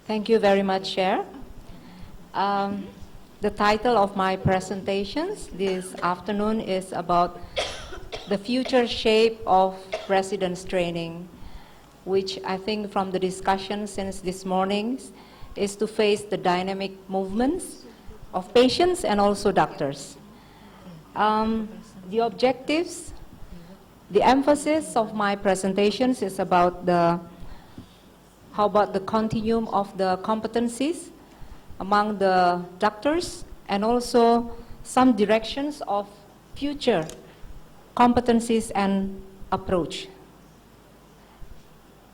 Thank you very much, Chair. The title of my presentations this afternoon is about the future shape of residence training, which I think from the discussion since this morning is to face the dynamic movements of patients and also doctors. The objectives, the emphasis of my presentations is about how about the continuum of the competencies among the doctors and also some directions of future competencies and approach.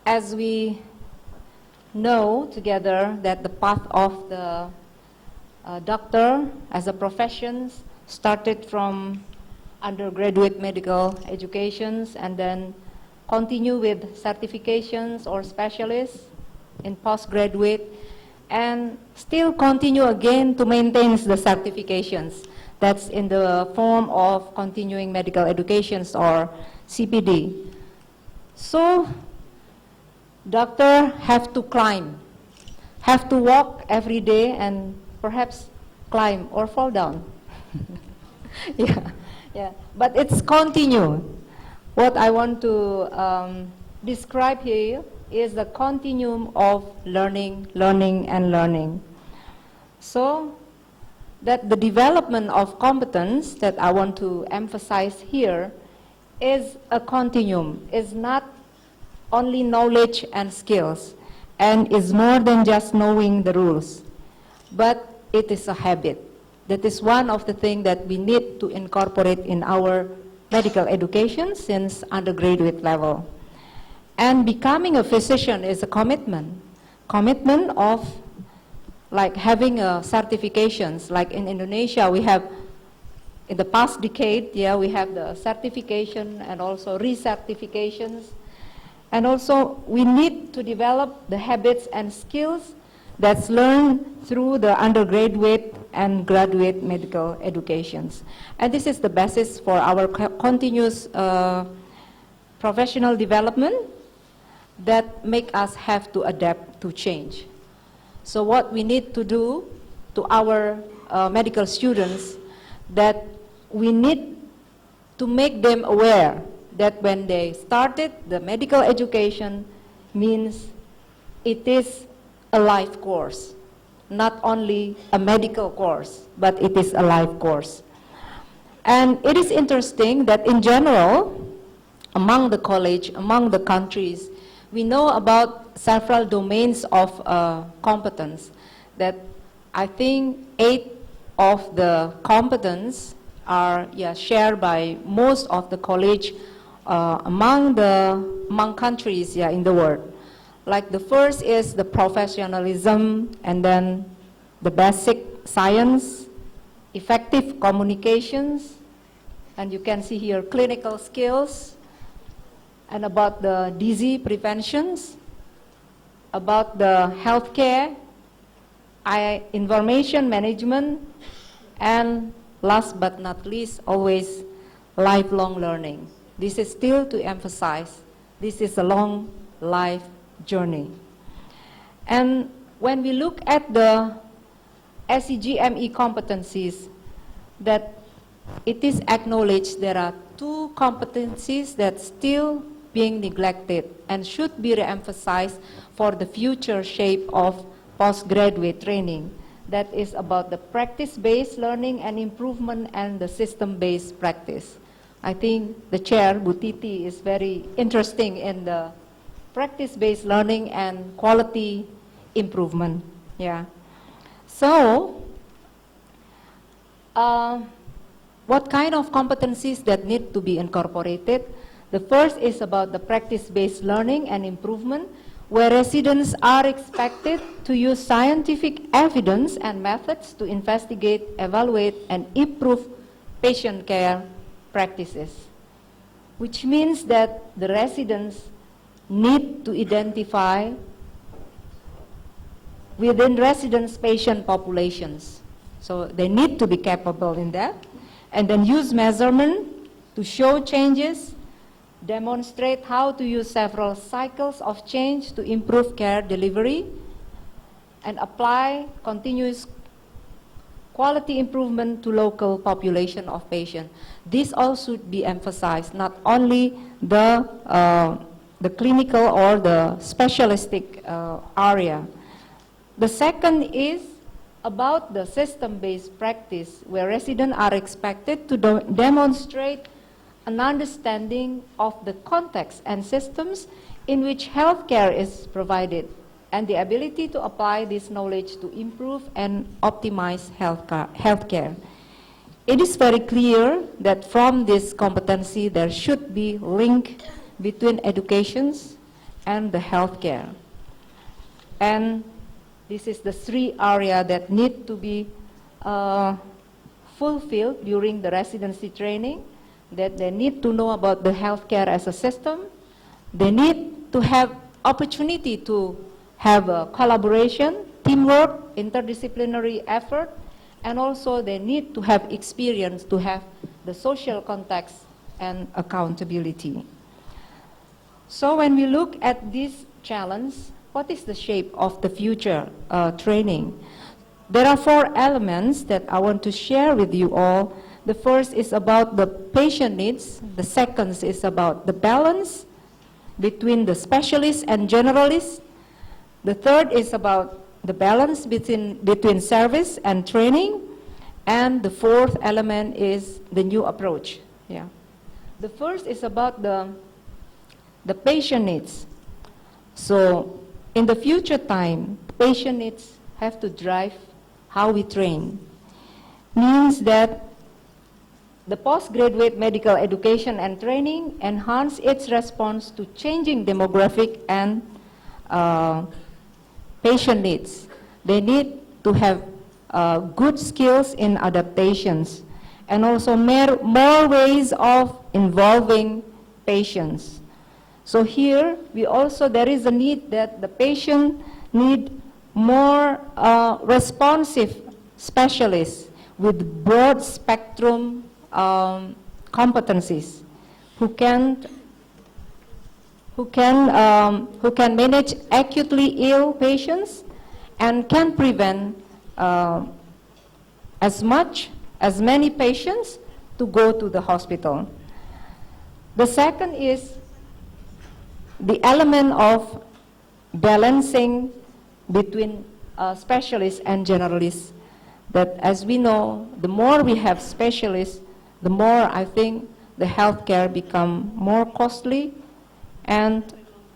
As we know together that the path of the doctor as a profession started from undergraduate medical educations and then continue with certifications or specialists in postgraduate and still continue again to maintain the certifications. That's in the form of continuing medical educations or CPD. So doctor have to climb, have to walk every day and perhaps climb or fall down. Yeah. But it's continue. What I want to describe here is the continuum of learning, and learning. So that the development of competence that I want to emphasize here is a continuum, is not only knowledge and skills, and is more than just knowing the rules, but it is a habit. That is one of the things that we need to incorporate in our medical education since undergraduate level. And becoming a physician is a commitment of like having certifications. Like in Indonesia, we have, in the past decade, we have the certification and also recertifications. And also, we need to develop the habits and skills that's learned through the undergraduate and graduate medical educations. And this is the basis for our continuous professional development that make us have to adapt to change. So what we need to do to our medical students, that we need to make them aware that when they started the medical education means it is a life course, not only a medical course, but it is a life course. And it is interesting that in general, among the college, among the countries, we know about several domains of competence that I think 8 of the competence are shared by most of the college among countries in the world. Like the first is the professionalism, and then the basic science, effective communications, and you can see here clinical skills, and about the disease preventions, about the healthcare, information management, and last but not least, always lifelong learning. This is still to emphasize, this is a long life journey. And when we look at the SEG-ME competencies, that it is acknowledged there are 2 competencies that still being neglected and should be re-emphasized for the future shape of postgraduate training. That is about the practice-based learning and improvement and the system-based practice. I think the chair, Bu Titi, is very interesting in the practice-based learning and quality improvement. So, what kind of competencies that need to be incorporated? The first is about the practice-based learning and improvement, where residents are expected to use scientific evidence and methods to investigate, evaluate, and improve patient care practices, which means that the residents need to identify within residence patient populations. So they need to be capable in that, and then use measurement to show changes, demonstrate how to use several cycles of change to improve care delivery, and apply continuous quality improvement to local population of patients. This all should be emphasized, not only the clinical or the specialistic area. The second is about the system-based practice, where residents are expected to demonstrate an understanding of the context and systems in which healthcare is provided, and the ability to apply this knowledge to improve and optimize healthcare. It is very clear that from this competency there should be link between education and the healthcare. And this is the three areas that need to be fulfilled during the residency training, that they need to know about the healthcare as a system. They need to have opportunity to have a collaboration, teamwork, interdisciplinary effort, and also they need to have experience to have the social context and accountability. So when we look at this challenge, what is the shape of the future training? There are four elements that I want to share with you all. The first is about the patient needs. The second is about the balance between the specialists and generalists. The third is about the balance between service and training. And the fourth element is the new approach. Yeah. The first is about the patient needs. So in the future time, patient needs have to drive how we train. Means that the postgraduate medical education and training enhance its response to changing demographic and patient needs. They need to have good skills in adaptations and also more ways of involving patients. So here, there is a need that the patient need more responsive specialists with broad spectrum competencies who can manage acutely ill patients and can prevent as many patients to go to the hospital. The second is the element of balancing between specialists and generalists. That, as we know, the more we have specialists, the more I think the healthcare become more costly, and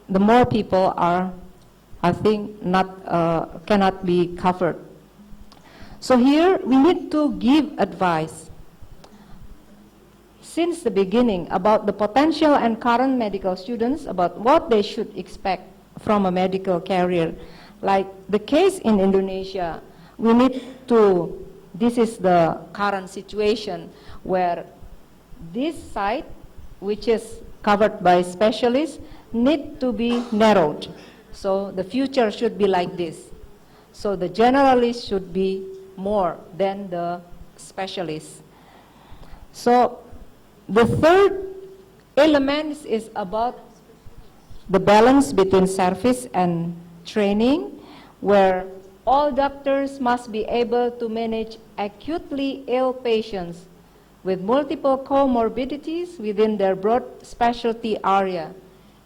the more people are, I think, cannot be covered. So here we need to give advice since the beginning about the potential and current medical students about what they should expect from a medical career. Like the case in Indonesia, we need to, this is the current situation where this site, which is covered by specialists, need to be narrowed. So the future should be like this. So the generalists should be more than the specialists. So the third element is about the balance between service and training, where all doctors must be able to manage acutely ill patients with multiple comorbidities within their broad specialty area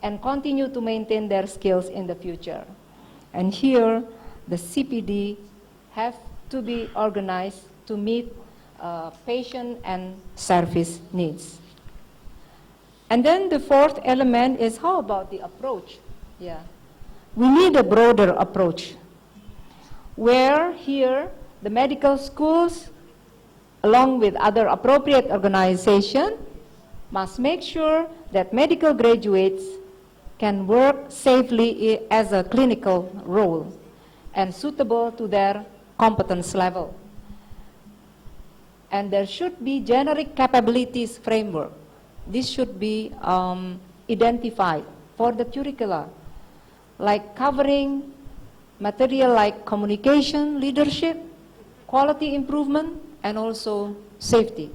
and continue to maintain their skills in the future. And here, the CPD have to be organized to meet patient and service needs. And then the fourth element is how about the approach? Yeah. We need a broader approach, where here the medical schools, along with other appropriate organizations, must make sure that medical graduates can work safely as a clinical role and suitable to their competence level. And there should be generic capabilities framework. This should be identified for the curricula, like covering material like communication, leadership, quality improvement, and also safety.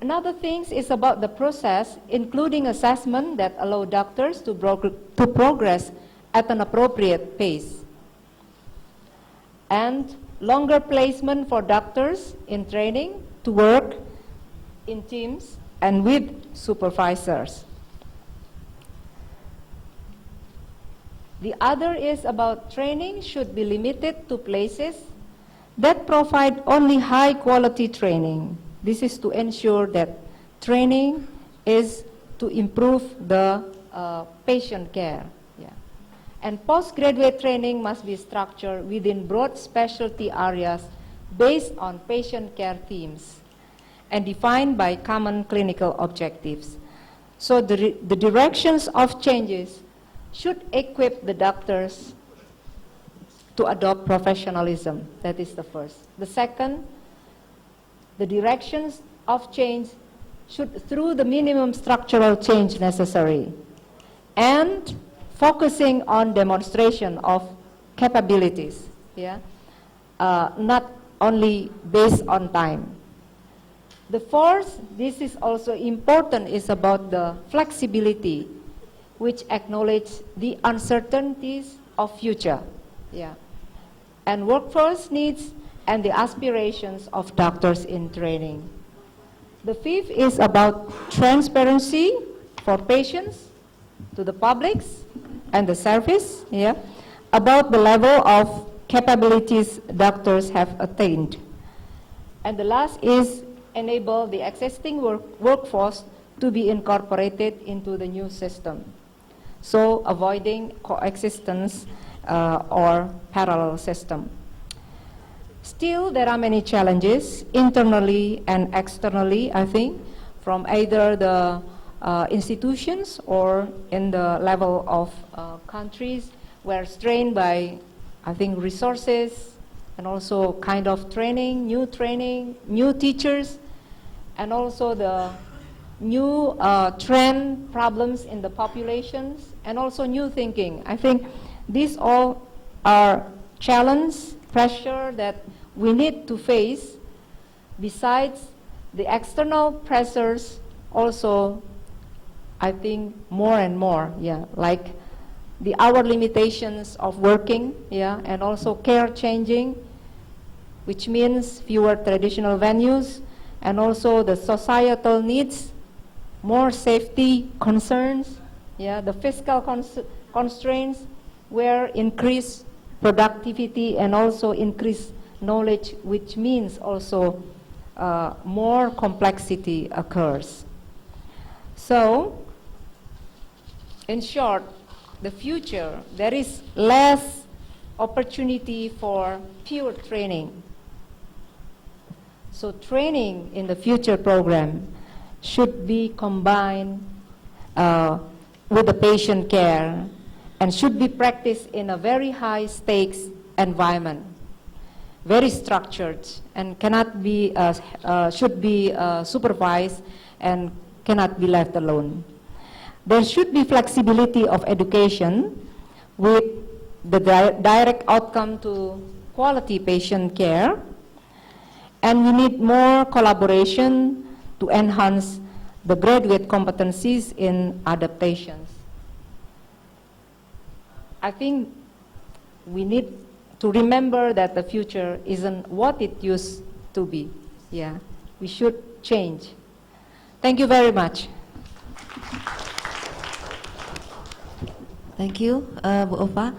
Another thing is about the process, including assessment that allow doctors to progress at an appropriate pace. And longer placement for doctors in training to work in teams and with supervisors. The other is about training should be limited to places that provide only high quality training. This is to ensure that training is to improve the patient care. Yeah. And postgraduate training must be structured within broad specialty areas based on patient care themes and defined by common clinical objectives. So the directions of changes should equip the doctors to adopt professionalism. That is the first. The second, the directions of change should, through the minimum structural change necessary, and focusing on demonstration of capabilities, yeah? Not only based on time. The fourth, this is also important, is about the flexibility, which acknowledge the uncertainties of future, yeah, and workforce needs and the aspirations of doctors in training. The fifth is about transparency for patients, to the publics and the service, yeah, about the level of capabilities doctors have attained. And the last is enable the existing workforce to be incorporated into the new system. So avoiding coexistence or parallel system. Still, there are many challenges internally and externally, I think, from either the institutions or in the level of countries where strained by, I think, resources and also kind of training, new teachers, and also the new trend problems in the populations, and also new thinking. I think these all are challenges, pressure that we need to face. Besides the external pressures, also, I think more and more, yeah, like our limitations of working, yeah, and also care changing, which means fewer traditional venues, and also the societal needs, more safety concerns, yeah, the fiscal constraints, where increased productivity and also increased knowledge, which means also more complexity occurs. So, in short, the future, there is less opportunity for pure training. So training in the future program should be combined with the patient care and should be practiced in a very high stakes environment, very structured, and cannot be, should be supervised and cannot be left alone. There should be flexibility of education with the direct outcome to quality patient care, and we need more collaboration to enhance the graduate competencies in adaptations. I think we need to remember that the future isn't what it used to be. Yeah, we should change. Thank you very much. Thank you, Bu Ova.